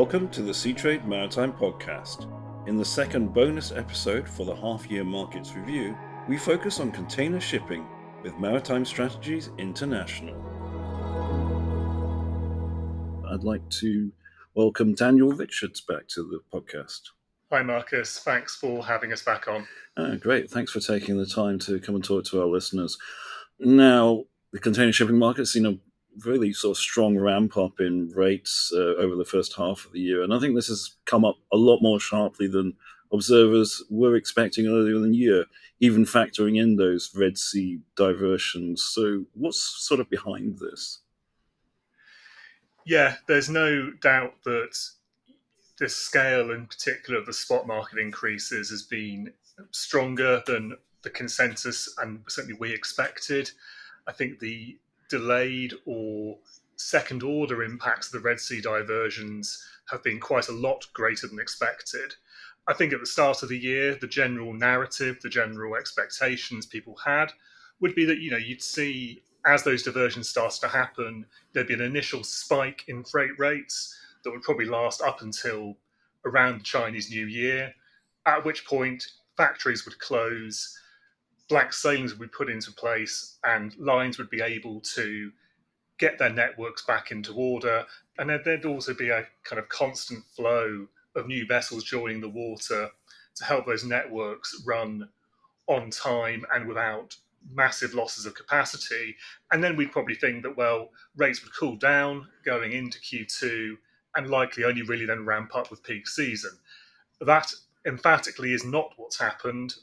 Welcome to the Seatrade Maritime Podcast. In the second bonus episode for the half-year markets review, we focus on container shipping with Maritime Strategies International. I'd like to welcome Daniel Richards back to the podcast. Hi Marcus, thanks for having us back on. Great, thanks for taking the time to come and talk to our listeners. Now, the container shipping market's seen a really sort of strong ramp up in rates over the first half of the year. And I think this has come up a lot more sharply than observers were expecting earlier in the year, even factoring in those Red Sea diversions. So what's sort of behind this? Yeah, there's no doubt that the scale in particular of the spot market increases has been stronger than the consensus and certainly we expected. I think the delayed or second order impacts of the Red Sea diversions have been quite a lot greater than expected. I think at the start of the year, the general narrative, the general expectations people had would be that, you'd see as those diversions started to happen, there'd be an initial spike in freight rates that would probably last up until around the Chinese New Year, at which point factories would close, blank sailings would be put into place, and lines would be able to get their networks back into order. And then there'd also be a kind of constant flow of new vessels joining the water to help those networks run on time and without massive losses of capacity. And then we'd probably think that, well, rates would cool down going into Q2 and likely only really then ramp up with peak season. That emphatically is not what's happened.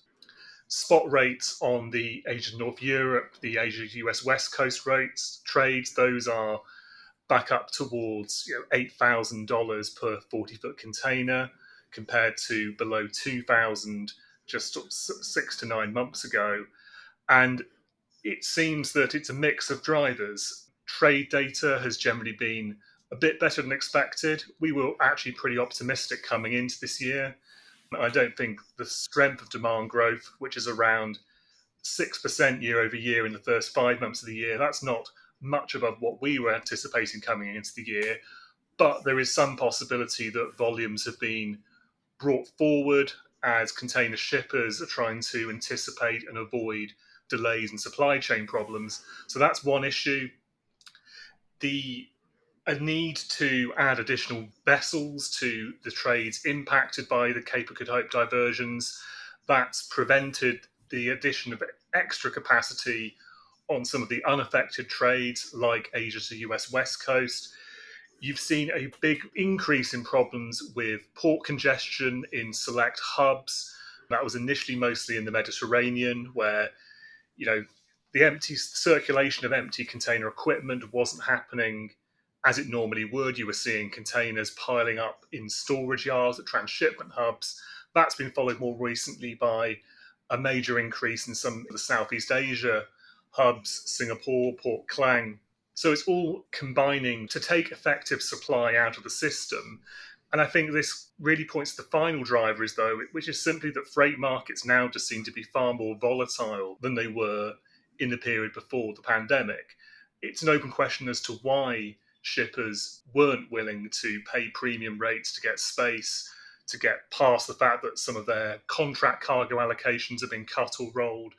Spot rates on the Asia North Europe, the Asia US West Coast rates, trades, those are back up towards $8,000 per 40-foot container compared to below $2,000 just 6 to 9 months ago. And it seems that it's a mix of drivers. Trade data has generally been a bit better than expected. We were actually pretty optimistic coming into this year. I don't think the strength of demand growth, which is around 6% year over year in the first 5 months of the year, that's not much above what we were anticipating coming into the year. But there is some possibility that volumes have been brought forward as container shippers are trying to anticipate and avoid delays and supply chain problems. So that's one issue. A need to add additional vessels to the trades impacted by the Cape of Good Hope diversions, that's prevented the addition of extra capacity on some of the unaffected trades like Asia to US West Coast. You've seen a big increase in problems with port congestion in select hubs. That was initially mostly in the Mediterranean, where the empty circulation of empty container equipment wasn't happening as it normally would. You were seeing containers piling up in storage yards at transshipment hubs. That's been followed more recently by a major increase in some of the Southeast Asia hubs, Singapore, Port Klang. So it's all combining to take effective supply out of the system. And I think this really points to the final driver, which is simply that freight markets now just seem to be far more volatile than they were in the period before the pandemic. It's an open question as to why shippers weren't willing to pay premium rates to get space, to get past the fact that some of their contract cargo allocations have been cut or rolled.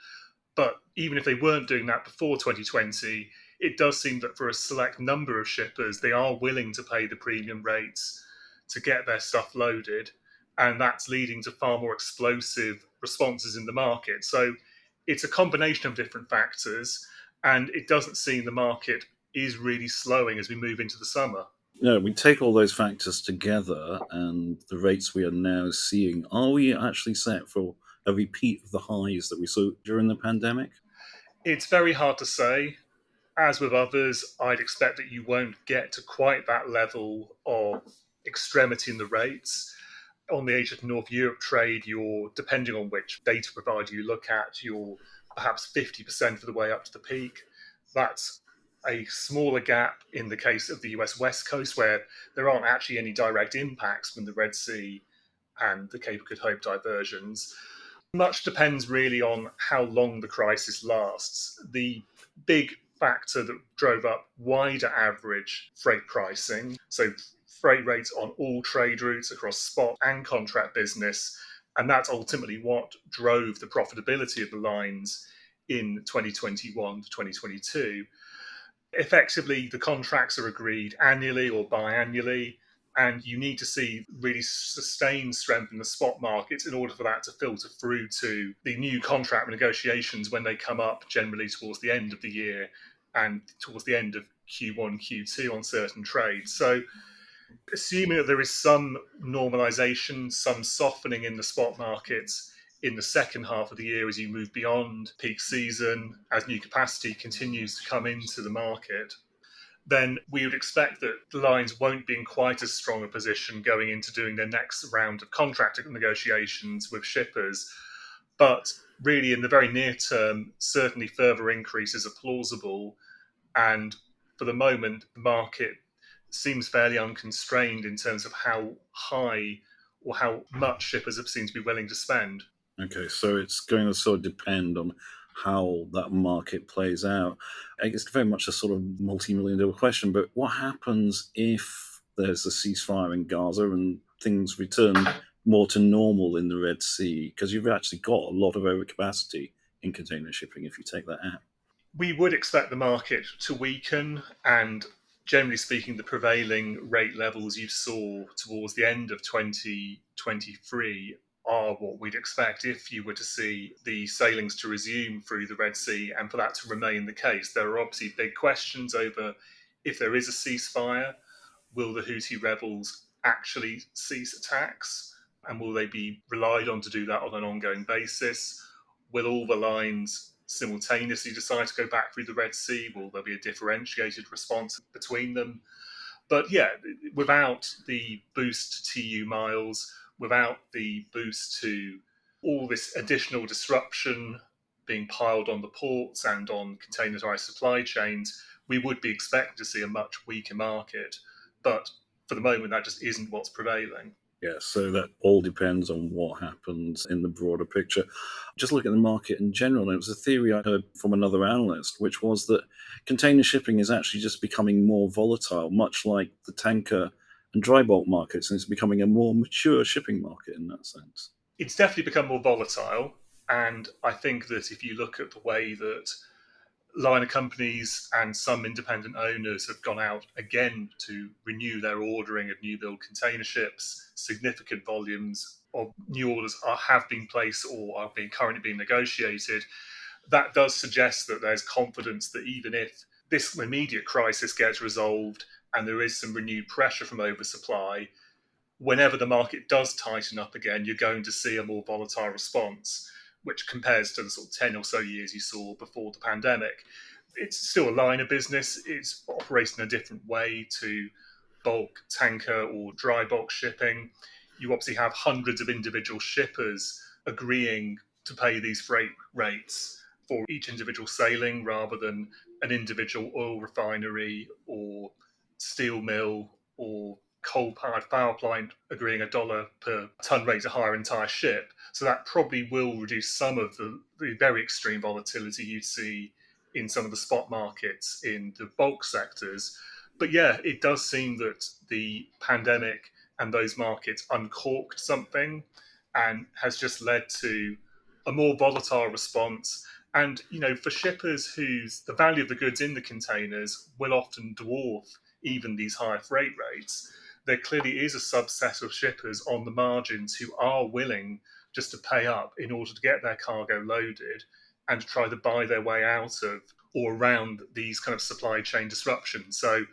But even if they weren't doing that before 2020, it does seem that for a select number of shippers, they are willing to pay the premium rates to get their stuff loaded. And that's leading to far more explosive responses in the market. So it's a combination of different factors, and it doesn't seem the market is really slowing as we move into the summer. We take all those factors together and the rates we are now seeing. Are we actually set for a repeat of the highs that we saw during the pandemic? It's very hard to say. As with others, I'd expect that you won't get to quite that level of extremity in the rates. On the Asia to North Europe trade, you're, depending on which data provider you look at, you're perhaps 50% of the way up to the peak. That's a smaller gap in the case of the US West Coast, where there aren't actually any direct impacts from the Red Sea and the Cape of Good Hope diversions. Much depends really on how long the crisis lasts. The big factor that drove up wider average freight pricing, so freight rates on all trade routes across spot and contract business. And that's ultimately what drove the profitability of the lines in 2021 to 2022. Effectively, the contracts are agreed annually or biannually, and you need to see really sustained strength in the spot markets in order for that to filter through to the new contract negotiations when they come up, generally towards the end of the year and towards the end of Q1, Q2 on certain trades. So, assuming that there is some normalization, some softening in the spot markets in the second half of the year as you move beyond peak season, as new capacity continues to come into the market, then we would expect that the lines won't be in quite as strong a position going into doing their next round of contract negotiations with shippers. But really, in the very near term, certainly further increases are plausible. And for the moment, the market seems fairly unconstrained in terms of how high or how much shippers have seemed to be willing to spend. Okay, so it's going to sort of depend on how that market plays out. It's very much a sort of multi-million-dollar question, but what happens if there's a ceasefire in Gaza and things return more to normal in the Red Sea? Because you've actually got a lot of overcapacity in container shipping if you take that out. We would expect the market to weaken, and generally speaking, the prevailing rate levels you saw towards the end of 2023 are what we'd expect if you were to see the sailings to resume through the Red Sea and for that to remain the case. There are obviously big questions over if there is a ceasefire, will the Houthi rebels actually cease attacks? And will they be relied on to do that on an ongoing basis? Will all the lines simultaneously decide to go back through the Red Sea? Will there be a differentiated response between them? But yeah, without the boost to TU miles, without the boost to all this additional disruption being piled on the ports and on containerized supply chains, we would be expecting to see a much weaker market. But for the moment, that just isn't what's prevailing. Yeah, so that all depends on what happens in the broader picture. Just look at the market in general. And it was a theory I heard from another analyst, which was that container shipping is actually just becoming more volatile, much like the tanker and dry bulk markets, and it's becoming a more mature shipping market in that sense. It's definitely become more volatile. And I think that if you look at the way that liner companies and some independent owners have gone out again to renew their ordering of new build container ships. Significant volumes of new orders have been placed or are currently being negotiated. That does suggest that there's confidence that even if this immediate crisis gets resolved and there is some renewed pressure from oversupply, whenever the market does tighten up again, you're going to see a more volatile response, which compares to the sort of 10 or so years you saw before the pandemic. It's still a liner business. It's operating in a different way to bulk tanker or dry bulk shipping. You obviously have hundreds of individual shippers agreeing to pay these freight rates for each individual sailing rather than an individual oil refinery or steel mill or coal-powered power plant agreeing $1 per ton rate to hire an entire ship. So that probably will reduce some of the very extreme volatility you'd see in some of the spot markets in the bulk sectors. But yeah, it does seem that the pandemic and those markets uncorked something and has just led to a more volatile response. And, you know, for shippers whose the value of the goods in the containers will often dwarf even these higher freight rates, there clearly is a subset of shippers on the margins who are willing just to pay up in order to get their cargo loaded and to try to buy their way out of or around these kind of supply chain disruptions. So,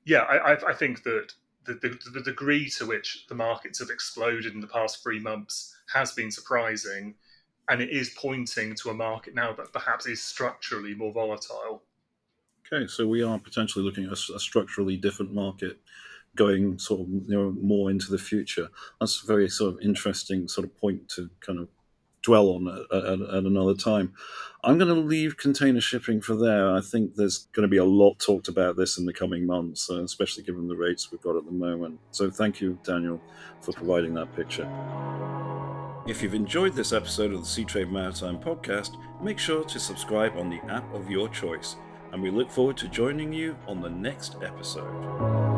yeah, I think that the degree to which the markets have exploded in the past 3 months has been surprising, and it is pointing to a market now that perhaps is structurally more volatile. Okay, so we are potentially looking at a structurally different market going sort of more into the future. That's a very sort of interesting sort of point to kind of dwell on at another time. I'm going to leave container shipping for there. I think there's going to be a lot talked about this in the coming months, especially given the rates we've got at the moment. So thank you, Daniel, for providing that picture. If you've enjoyed this episode of the Seatrade Maritime Podcast, make sure to subscribe on the app of your choice, and we look forward to joining you on the next episode.